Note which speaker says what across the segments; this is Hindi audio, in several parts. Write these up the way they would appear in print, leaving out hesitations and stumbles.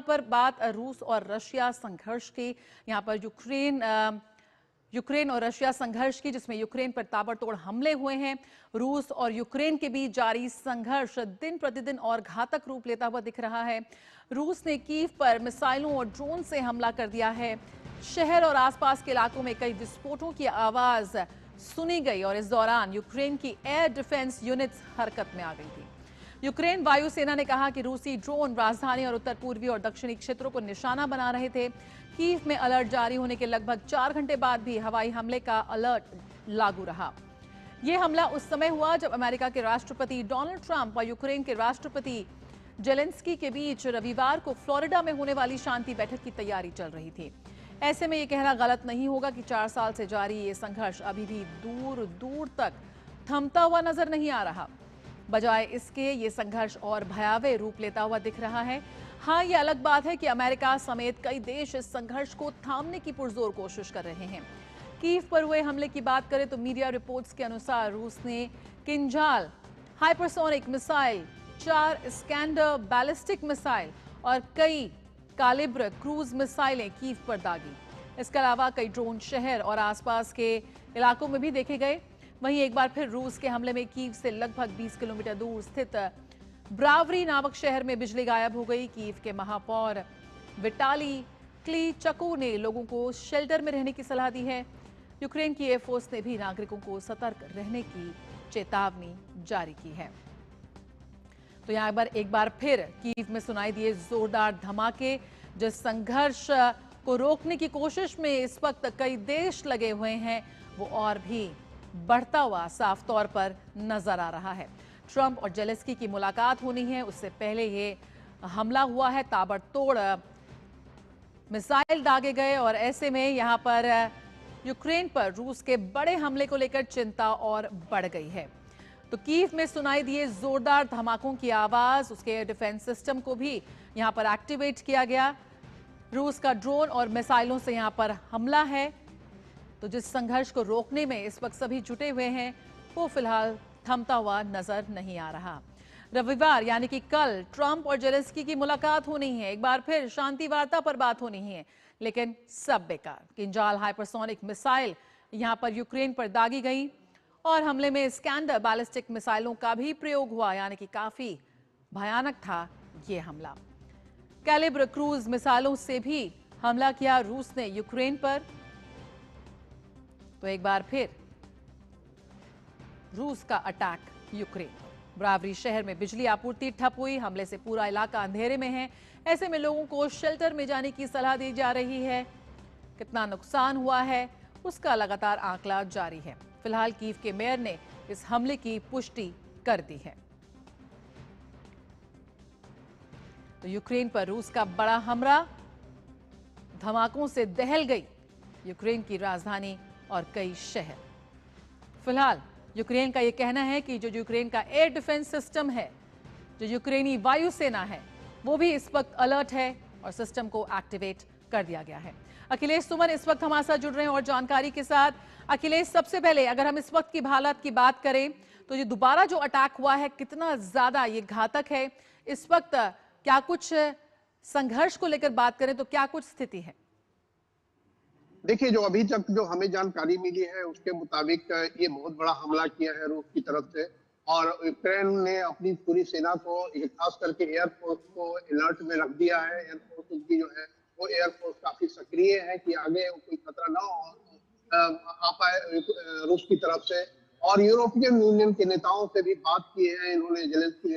Speaker 1: पर बात रूस और रशिया संघर्ष की, यहाँ पर यूक्रेन और रशिया संघर्ष की, जिसमें यूक्रेन पर ताबड़तोड़ हमले हुए हैं। रूस और यूक्रेन के बीच जारी संघर्ष दिन प्रतिदिन और घातक रूप लेता हुआ दिख रहा है। रूस ने कीव पर मिसाइलों और ड्रोन से हमला कर दिया है। शहर और आसपास के इलाकों में कई विस्फोटों की आवाज सुनी गई और इस दौरान यूक्रेन की एयर डिफेंस यूनिट्स हरकत में आ गई थी। यूक्रेन वायुसेना ने कहा कि रूसी ड्रोन राजधानी और उत्तर पूर्वी और दक्षिणी क्षेत्रों को निशाना बना रहे थे। कीव में अलर्ट जारी होने के लगभग 4 घंटे बाद भी हवाई हमले का अलर्ट लागू रहा। यह हमला उस समय हुआ जब अमेरिका के राष्ट्रपति डोनाल्ड ट्रंप और यूक्रेन के राष्ट्रपति जेलेंस्की के बीच रविवार को फ्लोरिडा में होने वाली शांति बैठक की तैयारी चल रही थी। ऐसे में यह कहना गलत नहीं होगा कि 4 साल से जारी ये संघर्ष अभी भी दूर दूर तक थमता हुआ नजर नहीं आ रहा। बजाय इसके ये संघर्ष और भयावह रूप लेता हुआ दिख रहा है। हाँ, ये अलग बात है कि अमेरिका समेत कई देश इस संघर्ष को थामने की पुरजोर कोशिश कर रहे हैं। कीव पर हुए हमले की बात करें तो मीडिया रिपोर्ट्स के अनुसार रूस ने Kinzhal hypersonic missile, 4 Iskander ballistic missile और कई कालिब्र क्रूज मिसाइलें कीव पर दागी। इसके अलावा कई ड्रोन शहर और आसपास के इलाकों में भी देखे गए। वहीं एक बार फिर रूस के हमले में कीव से लगभग 20 किलोमीटर दूर स्थित ब्रावरी नामक शहर में बिजली गायब हो गई। कीव के महापौर विटाली क्लीचको ने लोगों को शेल्टर में रहने की सलाह दी है। यूक्रेन की एयरफोर्स ने भी नागरिकों को सतर्क रहने की चेतावनी जारी की है। तो यहाँ एक बार फिर कीव में सुनाई दिए जोरदार धमाके, जिस संघर्ष को रोकने की कोशिश में इस वक्त कई देश लगे हुए हैं, वो और भी बढ़ता हुआ साफ तौर पर नजर आ रहा है। ट्रंप और जेलेंस्की की मुलाकात होनी है, उससे पहले ये हमला हुआ है, ताबड़तोड़ मिसाइल दागे गए और ऐसे में यहां पर यूक्रेन पर रूस के बड़े हमले को लेकर चिंता और बढ़ गई है। तो कीव में सुनाई दिए जोरदार धमाकों की आवाज, उसके एयर डिफेंस सिस्टम को भी यहां पर एक्टिवेट किया गया। रूस का ड्रोन और मिसाइलों से यहां पर हमला है। तो जिस संघर्ष को रोकने में इस वक्त सभी जुटे हुए हैं, वो फिलहाल थमता हुआ नजर नहीं आ रहा। रविवार यानी कि कल ट्रंप और जेलेंस्की की मुलाकात होनी है, एक बार फिर शांति वार्ता पर बात होनी है, लेकिन सब बेकार। किंजाल हाइपरसोनिक मिसाइल यहां पर यूक्रेन पर दागी गई और हमले में इस्कैंडर बैलिस्टिक मिसाइलों का भी प्रयोग हुआ, यानी कि काफी भयानक था यह हमला। कैलिब्र क्रूज मिसाइलों से भी हमला किया रूस ने यूक्रेन पर। तो एक बार फिर रूस का अटैक यूक्रेन पर। ब्रावरी शहर में बिजली आपूर्ति ठप हुई, हमले से पूरा इलाका अंधेरे में है। ऐसे में लोगों को शेल्टर में जाने की सलाह दी जा रही है। कितना नुकसान हुआ है उसका लगातार आंकड़ा जारी है। फिलहाल कीव के मेयर ने इस हमले की पुष्टि कर दी है। तो यूक्रेन पर रूस का बड़ा हमला, धमाकों से दहल गई यूक्रेन की राजधानी और कई शहर। फिलहाल यूक्रेन का यह कहना है कि जो यूक्रेन का एयर डिफेंस सिस्टम है, जो यूक्रेनी वायुसेना है, वो भी इस वक्त अलर्ट है और सिस्टम को एक्टिवेट कर दिया गया है। अखिलेश सुमन इस वक्त हमारे साथ जुड़ रहे हैं और जानकारी के साथ। अखिलेश, सबसे पहले अगर हम इस वक्त की हालत की बात करें तो ये दोबारा जो अटैक हुआ है, कितना ज्यादा ये घातक है इस वक्त, क्या कुछ संघर्ष को लेकर बात करें तो क्या कुछ स्थिति है?
Speaker 2: देखिए, जो अभी तक जो हमें जानकारी मिली है उसके मुताबिक ये बहुत बड़ा हमला किया है रूस की तरफ से और यूक्रेन ने अपनी पूरी सेना को, खास करके एयरफोर्स को अलर्ट में रख दिया है। एयरफोर्स की जो है वो एयरफोर्स काफी सक्रिय है कि आगे कोई खतरा ना आ पाए रूस की तरफ से। और यूरोपियन यूनियन के नेताओं से भी बात की है इन्होंने,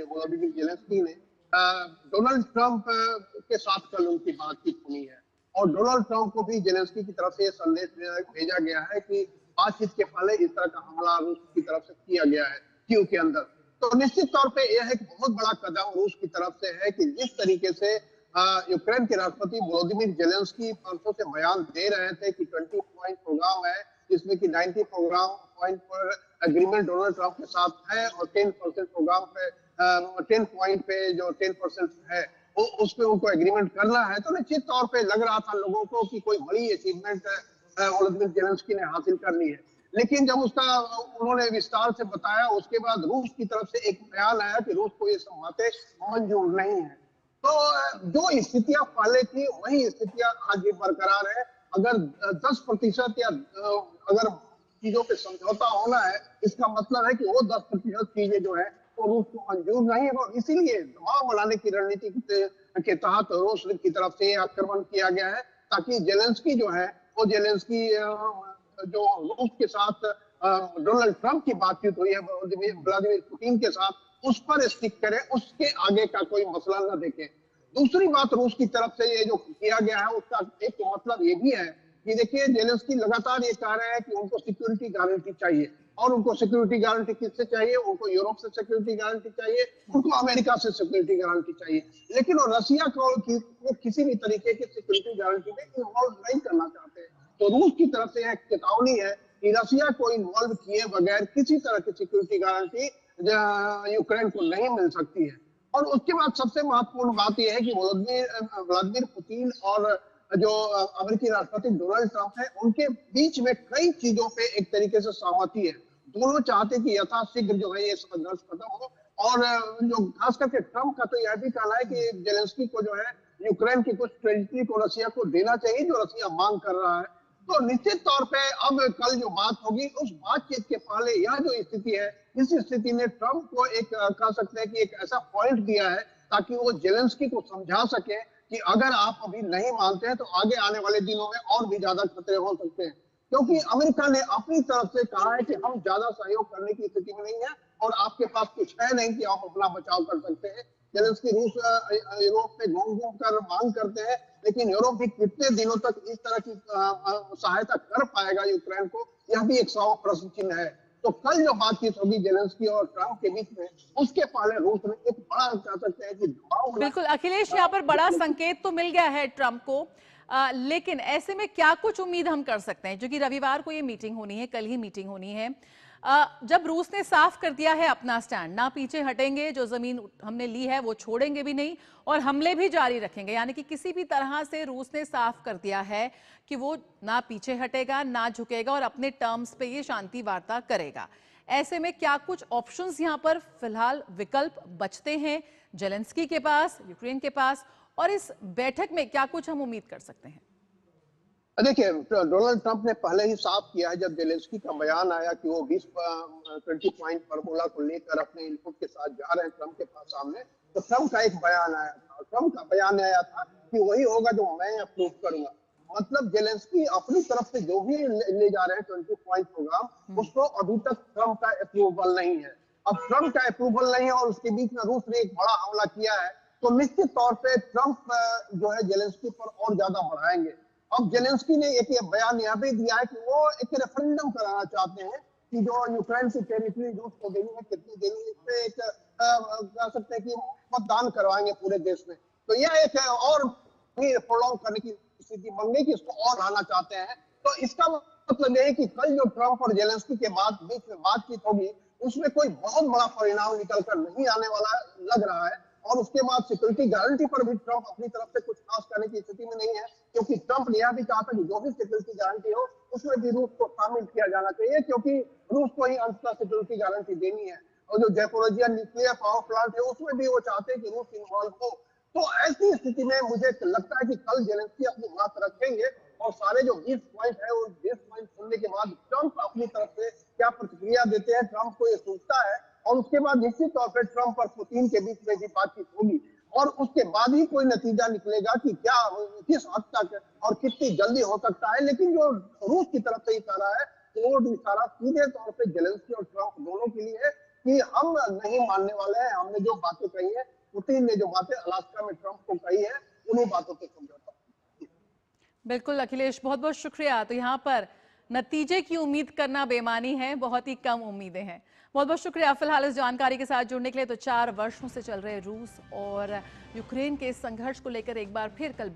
Speaker 2: वोलोदिमीर जेलेंस्की ने डोनाल्ड ट्रंप के साथ कल उनकी बातचीत हुई है और डोनाल्ड ट्रंप को भी जेलेंस्की की तरफ से यह संदेश भेजा गया है कि बातचीत के पहले इस तरह का हमला रूस की तरफ से किया गया है कीव के अंदर। तो निश्चित तौर पे यह एक बहुत बड़ा कदम रूस की तरफ से है कि जिस तरीके से यूक्रेन के राष्ट्रपति वोलोदिमीर जेलेंस्की परसों से बयान दे रहे थे कि 20 पॉइंट प्रोग्राम है, जिसमें कि 90 प्रोग्राम पॉइंट पर एग्रीमेंट डोनाल्ड ट्रंप के साथ है और 10% प्रोग्राम पे 10 पॉइंट पे जो 10% है उस पे उनको एग्रीमेंट करना है। तो निश्चित तौर पे लग रहा था लोगों को कि कोई बड़ी अचीवमेंट वोलोदिमीर जेलेंस्की ने हासिल करनी है, लेकिन जब उसका उन्होंने विस्तार से बताया उसके बाद रूस की तरफ से एक बयान आया कि रूस को ये समझौते मंजूर नहीं है। तो जो स्थितियां पहले थी वही स्थितियां आज भी बरकरार है। अगर 10% या अगर चीजों पे समझौता होना है, इसका मतलब है कि वो 10% चीजें जो है वो रूस को मंजूर नहीं है, और इसीलिए दबाव बढ़ाने की रणनीति के तहत रूस की तरफ से आक्रमण किया गया है, ताकि जेलेंस्की जो है वो जेलेंस्की जो रूस के साथ डोनाल्ड ट्रंप की बातचीत हुई है व्लादिमीर पुतिन के साथ, उस पर स्टिक करे, उसके आगे का कोई मसला न देखे। दूसरी बात रूस की तरफ से ये जो किया गया है उसका एक तो मतलब ये भी है कि देखिए जेलेंस्की लगातार ये कह रहे हैं कि उनको सिक्योरिटी गारंटी चाहिए, और उनको सिक्योरिटी गारंटी किससे चाहिए? उनको यूरोप से सिक्योरिटी गारंटी चाहिए, उनको अमेरिका से सिक्योरिटी गारंटी चाहिए, लेकिन वो रसिया को वो किसी भी तरीके की सिक्योरिटी गारंटी में इन्वॉल्व नहीं करना चाहते। तो रूस की तरफ से एक चेतावनी है कि रसिया को इन्वॉल्व किए बगैर किसी तरह की सिक्योरिटी गारंटी यूक्रेन को नहीं मिल सकती है। और उसके बाद सबसे महत्वपूर्ण बात यह है कि व्लादिमीर पुतिन और जो अमेरिकी राष्ट्रपति डोनाल्ड ट्रंप है, उनके बीच में कई चीजों पे एक तरीके से सहमति है। दोनों चाहते कि यथाशीघ्र जो है ये संघर्ष खत्म हो, और जो खास करके ट्रंप का तो यह भी कहना है कि जेलेंस्की को जो है यूक्रेन की कुछ टेरिटरी को रसिया को देना चाहिए, जो रसिया मांग कर रहा है। तो निश्चित तौर पे अब कल जो बात होगी उस बातचीत के पहले यह जो स्थिति है, इस स्थिति ने ट्रंप को एक कह सकते हैं कि एक ऐसा पॉइंट दिया है ताकि वो जेलेंस्की को समझा सके कि अगर आप अभी नहीं मानते हैं तो आगे आने वाले दिनों में और भी ज्यादा खतरे हो सकते हैं, क्योंकि अमेरिका ने अपनी तरफ से कहा है कि हम ज्यादा सहयोग करने की स्थिति में नहीं है और आपके पास कुछ है नहीं कि आप अपना बचाव कर सकते हैं। जेलेंस्की रूस यूरोप में घूम घूम कर मांग करते हैं, लेकिन यूरोप भी कितने दिनों तक इस तरह की सहायता कर पाएगा यूक्रेन को, यह भी एक सौ प्रश्न चिन्ह है। तो कल जो बातचीत होगी जेलेंस्की और ट्रंप के बीच में, उसके पहले रूस ने एक बड़ा कह सकते हैं कि दबाव
Speaker 1: बिल्कुल अखिलेश, यहाँ पर बड़ा संकेत तो मिल गया है ट्रंप को, लेकिन ऐसे में क्या कुछ उम्मीद हम कर सकते हैं, जो कि रविवार को ये मीटिंग होनी है, कल ही मीटिंग होनी है। जब रूस ने साफ कर दिया है अपना स्टैंड, ना पीछे हटेंगे, जो जमीन हमने ली है वो छोड़ेंगे भी नहीं और हमले भी जारी रखेंगे, यानी कि किसी भी तरह से रूस ने साफ कर दिया है कि वो ना पीछे हटेगा, ना झुकेगा और अपने टर्म्स पे ये शांति वार्ता करेगा। ऐसे में क्या कुछ ऑप्शंस यहाँ पर फिलहाल विकल्प बचते हैं जेलेंस्की के पास, यूक्रेन के पास, और इस बैठक में क्या कुछ हम उम्मीद कर सकते हैं?
Speaker 2: देखिए, डोनाल्ड ट्रंप ने पहले ही साफ किया है, जब जेलेंस्की का बयान आया कि वो 20 पॉइंट फार्मूला को लेकर अपने इनपुट के साथ जा रहे हैं ट्रंप के पास सामने, तो ट्रंप का एक बयान आया था। ट्रंप का बयान आया था कि वही होगा जो मैं अप्रूव करूंगा। मतलब जेलेंस्की अपनी तरफ से जो भी ले जा रहे हैं 20 पॉइंट प्रोग्राम, उसको अभी तक ट्रंप का अप्रूवल नहीं है। अब ट्रंप का अप्रूवल नहीं है और उसके बीच में रूस ने एक बड़ा हमला किया है, तो निश्चित तौर पे ट्रंप जो है जेलेंस्की पर और ज्यादा बढ़ाएंगे। अब जेलेंस्की ने एक बयान यह भी दिया है कि वो एक रेफरेंडम कराना चाहते हैं कि जो यूक्रेन की टेरिटरी रूस को देनी है, कितनी देनी है, इस पे एक कह सकते हैं कि मतदान करवाएंगे पूरे देश में। तो यह एक और प्रोलॉन्ग करने की स्थिति बन गई कि इसको और लाना चाहते हैं। तो इसका मतलब यह है कि कल जो ट्रंप और जेलेंस्की के बीच में बातचीत होगी, उसमें कोई बहुत बड़ा परिणाम निकल कर नहीं आने वाला लग रहा है। और उसके बाद सिक्योरिटी गारंटी पर भी ट्रंप अपनी तरफ से कुछ खास करने की स्थिति में नहीं है, क्योंकि ट्रंप ने यह भी कहा था कि जो भी सिक्योरिटी गारंटी हो उसमें भी रूस को शामिल किया जाना चाहिए, क्योंकि रूस को ही अंततः सिक्योरिटी गारंटी देनी है। और जो जैपोरोजिया न्यूक्लियर पावर प्लांट है उसमें भी वो चाहते हैं कि रूस इन्वॉल्व हो। तो ऐसी स्थिति में मुझे लगता है कि कल जेलेंस्की अपनी बात रखेंगे और सारे जो 20 पॉइंट है उस 20 पॉइंट सुनने के बाद ट्रंप अपनी तरफ से क्या प्रतिक्रिया देते हैं, ट्रंप को ये सोचता है, और उसके बाद निश्चित तौर पर ट्रंप और पुतिन के बीच में भी बातचीत होगी और उसके बाद ही कोई नतीजा निकलेगा कि क्या किस हद तक और कितनी जल्दी हो सकता है। लेकिन जो रूस की तरफ से इशारा है वो इशारा सीधे तौर पे जेलेंस्की और ट्रंप दोनों के लिए है कि हम नहीं मानने वाले हैं। हमने जो बातें कही है, पुतिन ने जो बातें अलास्का में ट्रंप को कही है, उन्हीं बातों पे समझौता।
Speaker 1: बिल्कुल अखिलेश, बहुत बहुत शुक्रिया। तो यहाँ पर नतीजे की उम्मीद करना बेमानी है, बहुत ही कम उम्मीदें हैं। बहुत बहुत शुक्रिया फिलहाल इस जानकारी के साथ जुड़ने के लिए। तो 4 वर्षों से चल रहे रूस और यूक्रेन के संघर्ष को लेकर एक बार फिर कल